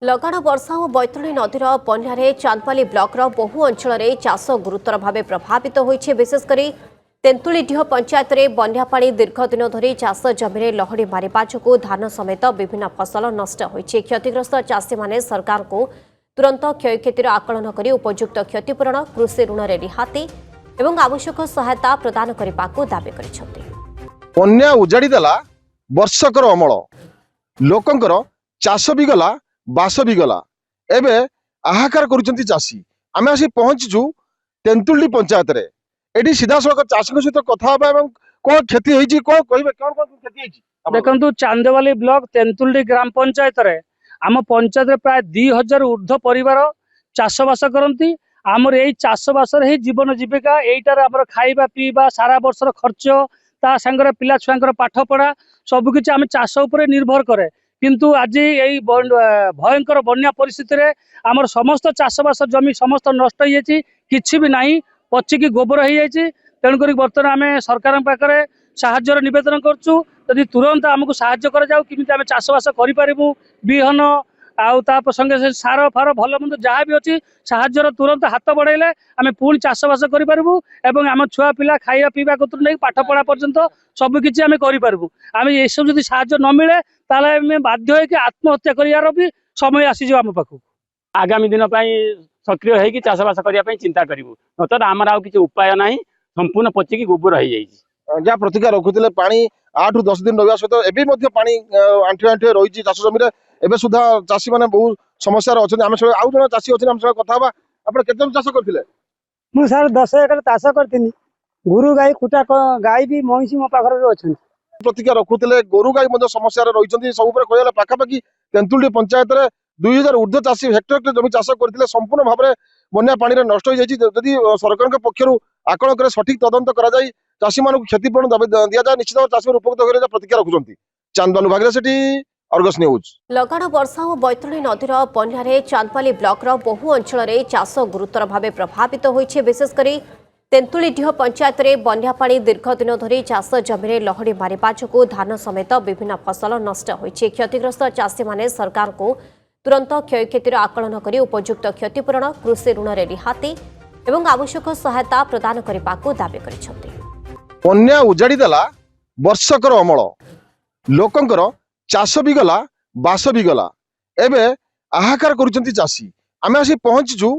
लगाण वर्षा और बैतरणी नदीर बन्या चांदपाली ब्लॉकर बहु अंचल चाष गुरुतर भाव प्रभावित होइछे। विशेषकर तेंतुलीडीह पंचायत में बन्या पानी दीर्घ दिन धरी चाष जमी लहड़ी मारिबा जोगु धान समेत विभिन्न फसल नष्ट होइछे। क्षतिग्रस्त चाषी माने सरकार को तुरंत क्षयक्षतिर आकलन कर उपयुक्त क्षतिपूरण कृषि ऋण रिहाती और आवश्यक सहायता प्रदान करने को दावी करिसेंति। बन्या उजाड़ी देला वर्षकर अमल लोकंकर चाष भी गला बास भी गला एबे आहाकार करुचंती चाषी। आमे आसी पहुंचीचु तेंतुली पंचायत रे। एडी सीधा सड़क चाषी सहित कथा कौन क्षति होइछि कौन कहबे कौन कौन क्षति होइछि। देखंतु चांदवाली ब्लॉक तेंतुली ग्राम पंचायत रे आम पंचायत रे प्राय 2000 ऊर्ध्व परिवार चाषबास करती। आमर यही चाषबास ही जीवन जीविका यहीटार आमर खाइबा पीवा सारा वर्षर खर्च ता संगे पिला छुआंकर पाठ पढ़ा सबकिछि आम चाष उपर निर्भर करे। किंतु आज यही भयंकर बन्या परिस्थिति रे आमर समस्त चाषबास जमी समस्त नष्ट हो जाइछि, किछि भी नाही, पचिकी गोबर हो जाइछि। तेणुक बर्तमान आम सरकार पाखे साहाय्यर निवेदन करछु, यदि तुरंत आमको साहाय्य कर जाऊ किमिति आम चाषबास करिपारिबु। बिहन आउ ता संगे से सार फार भल मंद जहाँ भी अच्छी साहाय्यर तुरंत हाथ बढ़ाइले आम पुणी चाषबास करिपारिबु एवं आम छुआ पिला खाइबा पीवा कतुर नहीं पाठ पढ़ा पर्यंत सबकिछि आम करिपारिबु। आम ये सब जदि साहाय्य न मिले ताले आम बाध्य होइकि आत्महत्या करियार भी समय आसीजो आम पाखु। आगामी दिन सक्रिय होइकि चाषबास करिया पई चिंता करिवु, नतत आमर आउ किछि उपाय नाही, संपूर्ण पचिकी गोबर हो जाइछि। जहाँ प्रतिक्रिया रखुले पानी 8 ରୁ 10 दिन रहा सहित एवं पानी आंठे आंठे रही चाष जमी एवं सुधा चाषी मैंने बहुत समस्या अच्छा। आम आउ जन चाषी अच्छे आम कथा आप चाष करते? मु सर 10 एकर चाष करती। गुरु गाई खुटा गाई भी महिषी मो पाखर अच्छा। प्रतिक्रिया रखुले गोरु गाई समस्या रही सब कहला पाखापाखि तेंतुली पंचायत में 2000 ऊर्ध्व चाषी हेक्टर जमी चाष करते संपूर्ण भाव में बन्या पानी नष्ट हो जाइए। जदि सरकार पक्षर आकलन कर सठिक तदंत कर चाषी मान क्षतिपूरण दि जाए निश्चित भाव चाषी उपकृत हो प्रतिक्रिया रखुंट। चांदबालू भागीरथ सेठी, अर्गस न्यूज। लगाण वर्षा और बैतरणी नदीर बन्या चांदपाली ब्लॉकर बहु अंचल चाष गुरुतर भाव प्रभावित होइछे। विशेषकर तेंतुलीडीह पंचायत में बन्या पानी दीर्घ दिन धरी चाष जमी लहड़ी मारिबा जोगु धान समेत विभिन्न फसल नष्ट होइछे। क्षतिग्रस्त चाषी माने सरकार को तुरंत क्षयक्षतिर आकलन कर उपयुक्त क्षतिपूरण कृषि ऋण रिहाती और आवश्यक सहायता प्रदान करने को दावी करिसेंति। बन्या उजाड़ी देला वर्षकर अमल लोकंकर चाष भी गला बास भी गला एबे आहाकार करुचंती चाषी। आमे आसी पहुंचीचु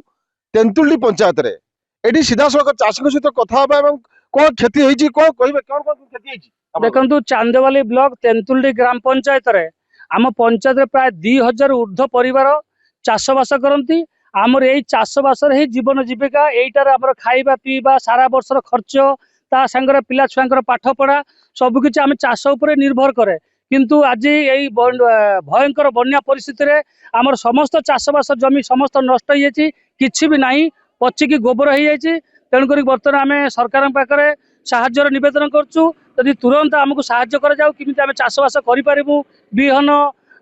तेंतुली पंचायत रे। एडी सीधा सड़क चाषी सहित कथा कौन क्षति होइछि कौन कहबे कौन कौन क्षति होइछि। देखंतु चांदवाली ब्लॉक तेंतुली ग्राम पंचायत रे आम पंचायत रे प्राय 2000 ऊर्ध्व परिवार चाषबास करती। आमर यही चाषबास ही जीवन जीविका यहीटार आमर खाइबा पीवा सारा वर्षर खर्च ता संगे पिला छुआंकर पाठ पढ़ा सबकिछि आम चाष उपर निर्भर करे। किंतु आज यही भयंकर बन्या परिस्थिति रे आमर समस्त चाषबास जमी समस्त नष्ट हो जाइछि, किछि भी नाही, पचिकी गोबर हो जाइछि। तेणुक बर्तमान आम सरकार पाखे साहाय्यर निवेदन करछु, यदि तुरंत आमको साहाय्य कर जाऊ किमिति आम चाषबास करिपारिबु। बिहन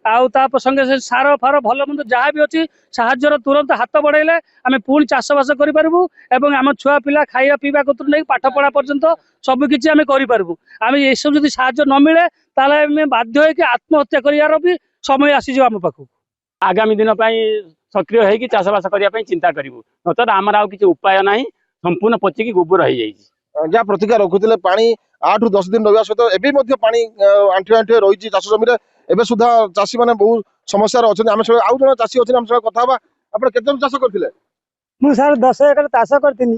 आउ ता संगे से सार फार भल मंद जहाँ भी अच्छी साहाय्यर तुरंत हाथ बढ़ाइले आम पुणी चाषबास करिपारिबु एवं आम छुआ पिला खाइबा पीवा कतुर नहीं पाठ पढ़ा पर्यंत सबकिछि आम करिपारिबु। आम ये सब जदि साहाय्य न मिले ताले आम बाध्य होइकि आत्महत्या करियार भी समय आसीजो आम पाखु। आगामी दिन सक्रिय होइकि चाषबास करिया पई चिंता करिवु, नतत आमर आउ किछि उपाय नाही, संपूर्ण पचिकी गोबर हो जाइछि। जहाँ प्रतिक्रिया रखुले पानी 8 ରୁ 10 दिन रहा सहित एवं पानी आंठे आंठे रही चाष जमी एवं सुधा चाषी मैंने बहुत समस्या अच्छा। आम आउ जन चाषी अच्छे आम कथा आप चाष करते? मु सर 10 एकर चाष करती।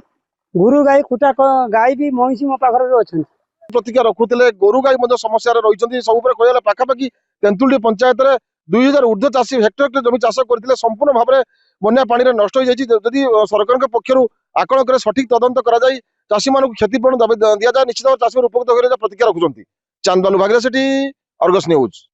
गुरु गाई खुटा गाई भी महिषी मो पाखर अच्छा। प्रतिक्रिया रखुले गोरु गाई समस्या रही सब कहला पाखापाखि तेंतुली पंचायत में 2000 ऊर्ध्व चाषी हेक्टर जमी चाष करते संपूर्ण भाव में बन्या पानी नष्ट हो जाइए। जदि सरकार पक्षर आकलन कर सठिक तदंत कर चाषी मान क्षतिपूरण दि जाए निश्चित भाव चाषी उपकृत हो प्रतिक्रिया रखुंट। चांदबालू भागीरथ सेठी, अर्गस न्यूज।